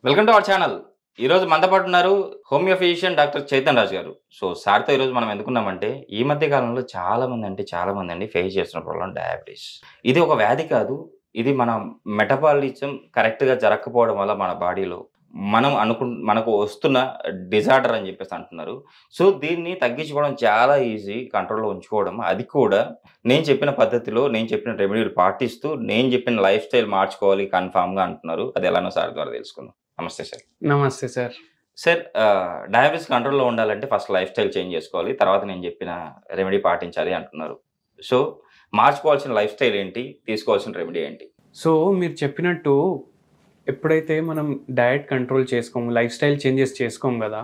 Welcome to our channel. ఈరోజు మనతో పాటు ఉన్నారు homeo physician doctor Chaitan Raj గారు. సో సార్తో ఈరోజు మనం ఎందుకున్నామంటే ఈ మధ్య కాలంలో చాలా మంది అండి ఫేస్ చేస్తున్న ప్రాబ్లం డయాబెటీస్. ఇది ఒక వ్యాధి కాదు. ఇది మన మెటబాలిజం కరెక్ట్‌గా జరగకపోవడం వల్ల మన బాడీలో మనకు వస్తున్న డిజార్డర్ అని చెప్పేసి అంటున్నారు. సో దీన్ని తగ్గించుకోవడం చాలా ఈజీ, కంట్రోల్‌లో ఉంచుకోవడం. అది కూడా నేను చెప్పిన పద్ధతిలో, నేను చెప్పిన రెమెడీలు పాటిస్తూ, నేను చెప్పిన లైఫ్ స్టైల్ మార్చుకోవాలి కన్ఫర్మ్‌గా అంటున్నారు. అది ఎలానో సార్ ద్వారా తెలుసుకుందాం. నమస్తే సార్. నమస్తే సార్. సార్ డయాబెటిస్ కంట్రోల్‌లో ఉండాలంటే ఫస్ట్ లైఫ్ స్టైల్ చేంజ్ చేసుకోవాలి. తర్వాత నేను చెప్పిన రెమెడీ పాటించాలి అంటున్నారు. సో మార్చుకోవాల్సిన లైఫ్ స్టైల్ ఏంటి? తీసుకోవాల్సిన రెమెడీ ఏంటి? సో మీరు చెప్పినట్టు ఎప్పుడైతే మనం డయట్ కంట్రోల్ చేసుకోము, లైఫ్ స్టైల్ చేంజెస్ చేసుకోము కదా,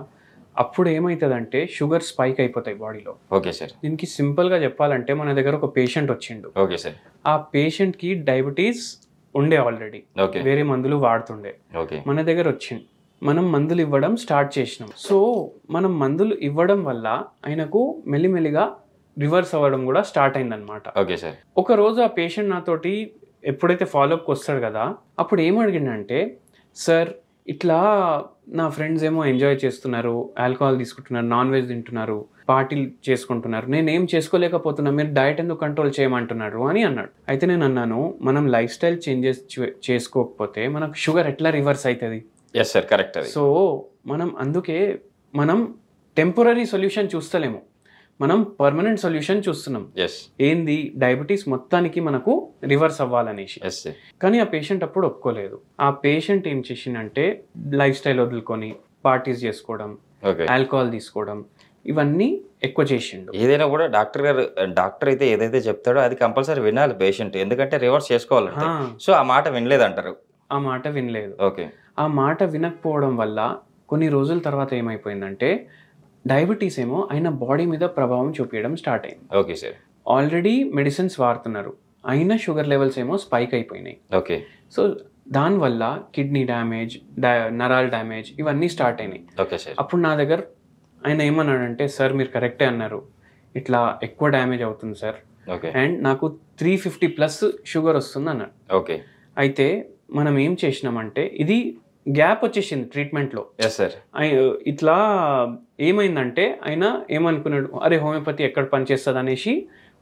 అప్పుడు ఏమవుతుందంటే షుగర్ స్పైక్ అయిపోతాయి బాడీలో. Okay sir. దీనికి సింపుల్గా చెప్పాలంటే మన దగ్గర ఒక పేషెంట్ వచ్చిండు. Okay sir. ఆ పేషెంట్కి డయాబెటీస్ ఉండే ఆల్రెడీ, ఓకే. వేరే మందులు వాడుతుండే. ఓకే. మన దగ్గర వచ్చింది, మనం మందులు ఇవ్వడం స్టార్ట్ చేసినాం. సో మనం మందులు ఇవ్వడం వల్ల ఆయనకు మెల్లిమెల్లిగా రివర్స్ అవ్వడం కూడా స్టార్ట్ అయిందనమాట. Okay sir. ఒక రోజు ఆ పేషెంట్ నాతోటి ఎప్పుడైతే ఫాలోఅప్కి వస్తాడు కదా, అప్పుడు ఏమడిగిందంటే, సార్ ఇట్లా నా ఫ్రెండ్స్ ఏమో ఎంజాయ్ చేస్తున్నారు, ఆల్కహాల్ తీసుకుంటున్నారు, నాన్ వెజ్ తింటున్నారు, పార్టీలు చేసుకుంటున్నారు, నేనేం చేసుకోలేకపోతున్నా, మీరు డయట్ ఎందుకు కంట్రోల్ చేయమంటున్నారు అని అన్నాడు. అయితే నేను అన్నాను, మనం లైఫ్ స్టైల్ చేంజెస్ చేసుకోకపోతే మనకు షుగర్ ఎట్లా రివర్స్ అవుతుంది? Yes sir, correct. సో అందుకే మనం టెంపరీ సొల్యూషన్ చూస్తలేము, మనం పర్మనెంట్ సొల్యూషన్ చూస్తున్నాం. ఏంది? డయాబెటీస్ మొత్తానికి మనకు రివర్స్ అవ్వాలనేసి. కానీ ఆ పేషెంట్ అప్పుడు ఒప్పుకోలేదు. ఆ పేషెంట్ ఏం చేసిందంటే లైఫ్ స్టైల్ వదులుకొని పార్టీస్ చేసుకోవడం, ఆల్కహాల్ తీసుకోవడం, ఇవన్నీ ఎక్కువ చేసిండు. ఏదైనా కూడా డాక్టర్ అయితే ఏదైతే చెప్తాడో అది కంపల్సరీ వినాలి పేషెంట్, ఎందుకంటే రివర్స్ చేసుకోవాలంటే. సో ఆ మాట వినలేదు అంటారు. ఆ మాట వినలేదు. ఓకే. ఆ మాట వినకపోవడం వల్ల కొన్ని రోజుల తర్వాత ఏమైపోయిందంటే డయాబెటీస్ ఏమో ఆయన బాడీ మీద ప్రభావం చూపించడం స్టార్ట్ అయింది. Okay sir. ఆల్రెడీ మెడిసిన్స్ వాడుతున్నారు, అయినా షుగర్ లెవెల్స్ ఏమో స్పైక్ అయిపోయినాయి. ఓకే. సో దానివల్ల కిడ్నీ డ్యామేజ్, నరాల్ డ్యామేజ్ ఇవన్నీ స్టార్ట్ అయినాయి. Okay sir. అప్పుడు నా దగ్గర ఆయన ఏమన్నాడంటే, సార్ మీరు కరెక్టే అన్నారు, ఇట్లా ఎక్కువ డ్యామేజ్ అవుతుంది సార్, అండ్ నాకు 350+ షుగర్ వస్తుంది అన్నాడు. ఓకే. అయితే మనం ఏం చేసినామంటే, ఇది గ్యాప్ వచ్చేసింది ట్రీట్మెంట్లో. ఇట్లా ఏమైందంటే ఆయన ఏమనుకున్నాడు, అరే హోమియోపతి ఎక్కడ పనిచేస్తుంది అనేసి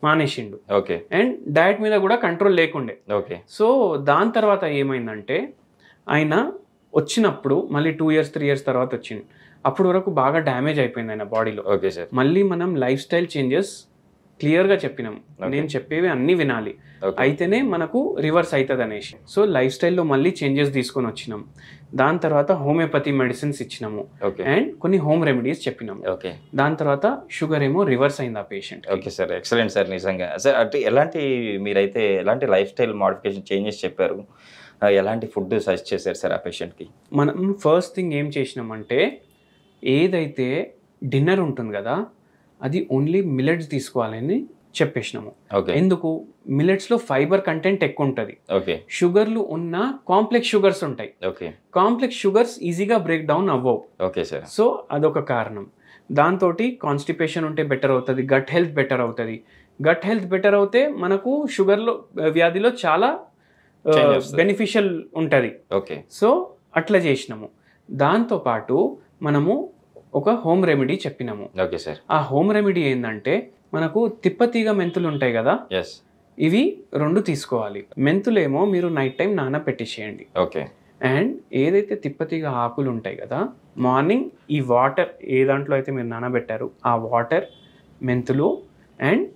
మానేసిండు. ఓకే. అండ్ డయట్ మీద కూడా కంట్రోల్ లేకుండే. ఓకే. సో దాని తర్వాత ఏమైందంటే ఆయన వచ్చినప్పుడు మళ్ళీ 2 years 3 years తర్వాత వచ్చింది. అప్పుడు వరకు బాగా డ్యామేజ్ అయిపోయింది ఆయన బాడీలో. Okay sir. మళ్ళీ మనం లైఫ్ స్టైల్ చేంజెస్ క్లియర్గా చెప్పినాం, నేను చెప్పేవి అన్నీ వినాలి, అయితేనే మనకు రివర్స్ అవుతుంది అనేసి. సో లైఫ్ స్టైల్లో మళ్ళీ చేంజెస్ తీసుకొని వచ్చినాం. దాని తర్వాత హోమియోపతి మెడిసిన్స్ ఇచ్చినాము అండ్ కొన్ని హోమ్ రెమెడీస్ చెప్పినాము. దాని తర్వాత షుగర్ ఏమో రివర్స్ అయింది ఆ patient. Okay sir, excellent sir. నిజంగా సార్, అంటే మీరైతే ఎలాంటి లైఫ్ స్టైల్ మోడిఫికేషన్ చేంజెస్ చెప్పారు, ఎలాంటి ఫుడ్ సజెస్ట్ చేశారు సార్ ఆ పేషెంట్కి? మనం ఫస్ట్ థింగ్ ఏం చేసినామంటే, ఏదైతే డిన్నర్ ఉంటుంది కదా అది ఓన్లీ మిల్లెట్స్ తీసుకోవాలని చెప్పేసినాము. ఎందుకు? మిల్లెట్స్లో ఫైబర్ కంటెంట్ ఎక్కువ ఉంటుంది. షుగర్లు ఉన్న కాంప్లెక్స్ షుగర్స్ ఉంటాయి. కాంప్లెక్స్ షుగర్స్ ఈజీగా బ్రేక్ డౌన్ అవ్వవు. సో అదొక కారణం. దాంతో కాన్స్టిపేషన్ ఉంటే బెటర్ అవుతుంది, గట్ హెల్త్ బెటర్ అవుతుంది. గట్ హెల్త్ బెటర్ అవుతే మనకు షుగర్లో వ్యాధిలో చాలా బెనిఫిషియల్ ఉంటుంది. సో అట్లా చేసినాము. దాంతోపాటు మనము ఒక హోమ్ రెమెడీ చెప్పినాము. ఆ హోమ్ రెమెడీ ఏంటంటే, మనకు తిప్పతీగ మెంతులు ఉంటాయి కదా, ఇవి 2 తీసుకోవాలి. మెంతులేమో మీరు నైట్ టైం నానబెట్టేసేయండి. అండ్ ఏదైతే తిప్పతీగ ఆకులు ఉంటాయి కదా, మార్నింగ్ ఈ వాటర్ ఏ దాంట్లో అయితే మీరు నానబెట్టారు ఆ వాటర్, మెంతులు అండ్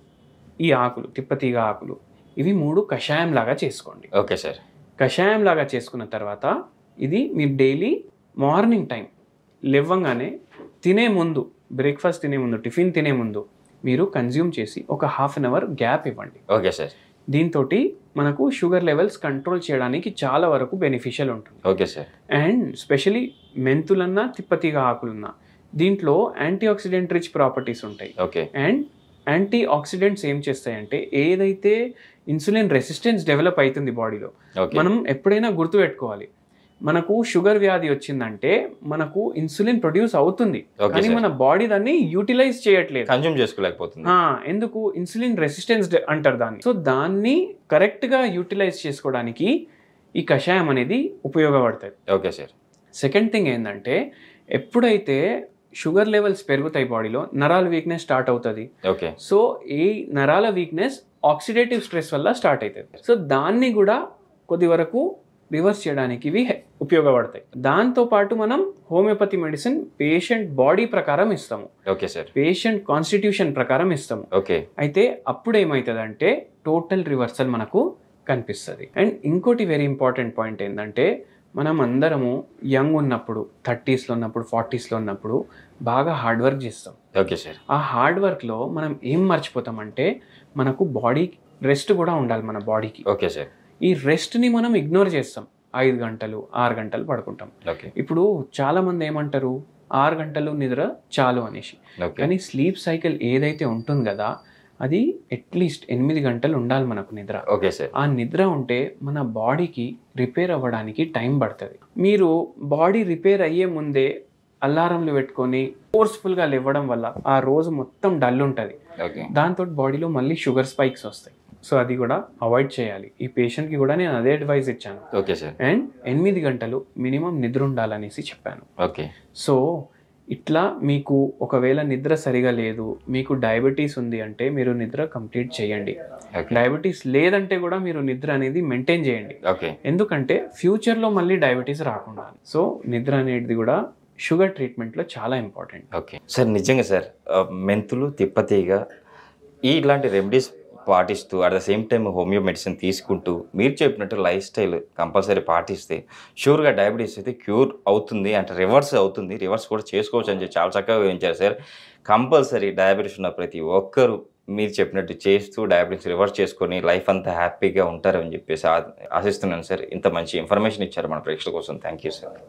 ఈ ఆకులు, తిప్పతీగ ఆకులు, ఇవి 3 కషాయం లాగా చేసుకోండి. Okay sir. కషాయం లాగా చేసుకున్న తర్వాత ఇది మీరు డైలీ మార్నింగ్ టైం లేవగానే తినే ముందు, బ్రేక్ఫాస్ట్ తినే ముందు, టిఫిన్ తినే ముందు మీరు కన్జ్యూమ్ చేసి ఒక 1/2 hour గ్యాప్ ఇవ్వండి. Okay sir. దీంతో మనకు షుగర్ లెవెల్స్ కంట్రోల్ చేయడానికి చాలా వరకు బెనిఫిషియల్ ఉంటుంది. Okay sir. అండ్ స్పెషలీ మెంతులన్నా తిప్పతీగ ఆకులున్నా దీంట్లో యాంటీ ఆక్సిడెంట్ రిచ్ ప్రాపర్టీస్ ఉంటాయి. అండ్ యాంటీ ఆక్సిడెంట్స్ ఏం చేస్తాయంటే, ఏదైతే ఇన్సులిన్ రెసిస్టెన్స్ డెవలప్ అవుతుంది బాడీలో, మనం ఎప్పుడైనా గుర్తుపెట్టుకోవాలి, మనకు షుగర్ వ్యాధి వచ్చిందంటే మనకు ఇన్సులిన్ ప్రొడ్యూస్ అవుతుంది, కానీ మన బాడీ దాన్ని యూటిలైజ్ చేయట్లేదు, కన్జ్యూమ్ చేసుకోలేకపోతుంది. ఎందుకు? ఇన్సులిన్ రెసిస్టెన్స్ అంటారు దాన్ని. సో దాన్ని కరెక్ట్గా యూటిలైజ్ చేసుకోవడానికి ఈ కషాయం అనేది ఉపయోగపడుతుంది. Okay sir. సెకండ్ థింగ్ ఏంటంటే ఎప్పుడైతే షుగర్ లెవెల్స్ పెరుగుతాయి బాడీలో నరాల వీక్నెస్ స్టార్ట్ అవుతుంది. ఓకే. సో ఈ నరాల వీక్నెస్ ఆక్సిడేటివ్ స్ట్రెస్ వల్ల స్టార్ట్ అవుతుంది. సో దాన్ని కూడా కొద్ది వరకు రివర్స్ చేయడానికి ఇవి ఉపయోగపడతాయి. దాంతోపాటు మనం హోమియోపతి మెడిసిన్ పేషెంట్ బాడీ ప్రకారం ఇస్తాము. Okay sir. పేషెంట్ కాన్స్టిట్యూషన్ ప్రకారం ఇస్తాము. ఓకే. అయితే అప్పుడు ఏమవుతుందంటే టోటల్ రివర్సల్ మనకు కనిపిస్తుంది. అండ్ ఇంకోటి వెరీ ఇంపార్టెంట్ పాయింట్ ఏంటంటే మనం అందరము యంగ్ ఉన్నప్పుడు 30sలో ఉన్నప్పుడు 40sలో ఉన్నప్పుడు బాగా హార్డ్ వర్క్ చేస్తాం. Okay sir. ఆ హార్డ్ వర్క్లో మనం ఏం మర్చిపోతామంటే మనకు బాడీ రెస్ట్ కూడా ఉండాలి మన బాడీకి. Okay sir. ఈ రెస్ట్ని మనం ఇగ్నోర్ చేస్తాం. 5 గంటలు 6 గంటలు పడుకుంటాం. ఓకే. ఇప్పుడు చాలామంది ఏమంటారు 6 గంటలు నిద్ర చాలు అనేసి. కానీ స్లీప్ సైకిల్ ఏదైతే ఉంటుంది కదా అది అట్లీస్ట్ 8 గంటలు ఉండాలి మనకు నిద్ర. Okay sir. ఆ నిద్ర ఉంటే మన బాడీకి రిపేర్ అవ్వడానికి టైం పడుతుంది. మీరు బాడీ రిపేర్ అయ్యే ముందే అలారంలు పెట్టుకొని ఫోర్స్ఫుల్గా లేవడం వల్ల ఆ రోజు మొత్తం డల్ ఉంటుంది. దాంతో బాడీలో మళ్ళీ షుగర్ స్పైక్స్ వస్తాయి. సో అది కూడా అవాయిడ్ చేయాలి. ఈ పేషెంట్కి కూడా నేను అదే అడ్వైస్ ఇచ్చాను. Okay sir. అండ్ 8 గంటలు మినిమం నిద్ర ఉండాలనేసి చెప్పాను. ఓకే. సో ఇట్లా మీకు ఒకవేళ నిద్ర సరిగా లేదు, మీకు డయాబెటీస్ ఉంది అంటే మీరు నిద్ర కంప్లీట్ చేయండి. డయాబెటీస్ లేదంటే కూడా మీరు నిద్ర అనేది మెయింటైన్ చేయండి. ఎందుకంటే ఫ్యూచర్లో మళ్ళీ డయాబెటీస్ రాకుండా. సో నిద్ర అనేది కూడా షుగర్ ట్రీట్మెంట్లో చాలా ఇంపార్టెంట్. Okay sir. నిజంగా సార్ మెంతులు, తిప్పతీగ ఇలాంటి రెమెడీస్ పాటిస్తూ at the same time homeo medicine తీసుకుంటూ మీరు చెప్పినట్టు లైఫ్ స్టైల్ కంపల్సరీ పాటిస్తే షూర్గా డయాబెటీస్ అయితే క్యూర్ అవుతుంది అంటే రివర్స్ అవుతుంది. రివర్స్ కూడా చేసుకోవచ్చు అని చెప్పి చాలా చక్కగా వివరించారు సార్. కంపల్సరీ డయాబెటీస్ ఉన్న ప్రతి ఒక్కరూ మీరు చెప్పినట్టు చేస్తూ డయాబెటీస్ రివర్స్ చేసుకొని లైఫ్ అంతా హ్యాపీగా ఉంటారని చెప్పేసి ఆశిస్తున్నాను సార్. ఇంత మంచి ఇన్ఫర్మేషన్ ఇచ్చారు మన ప్రేక్షకుల కోసం. Thank you sir.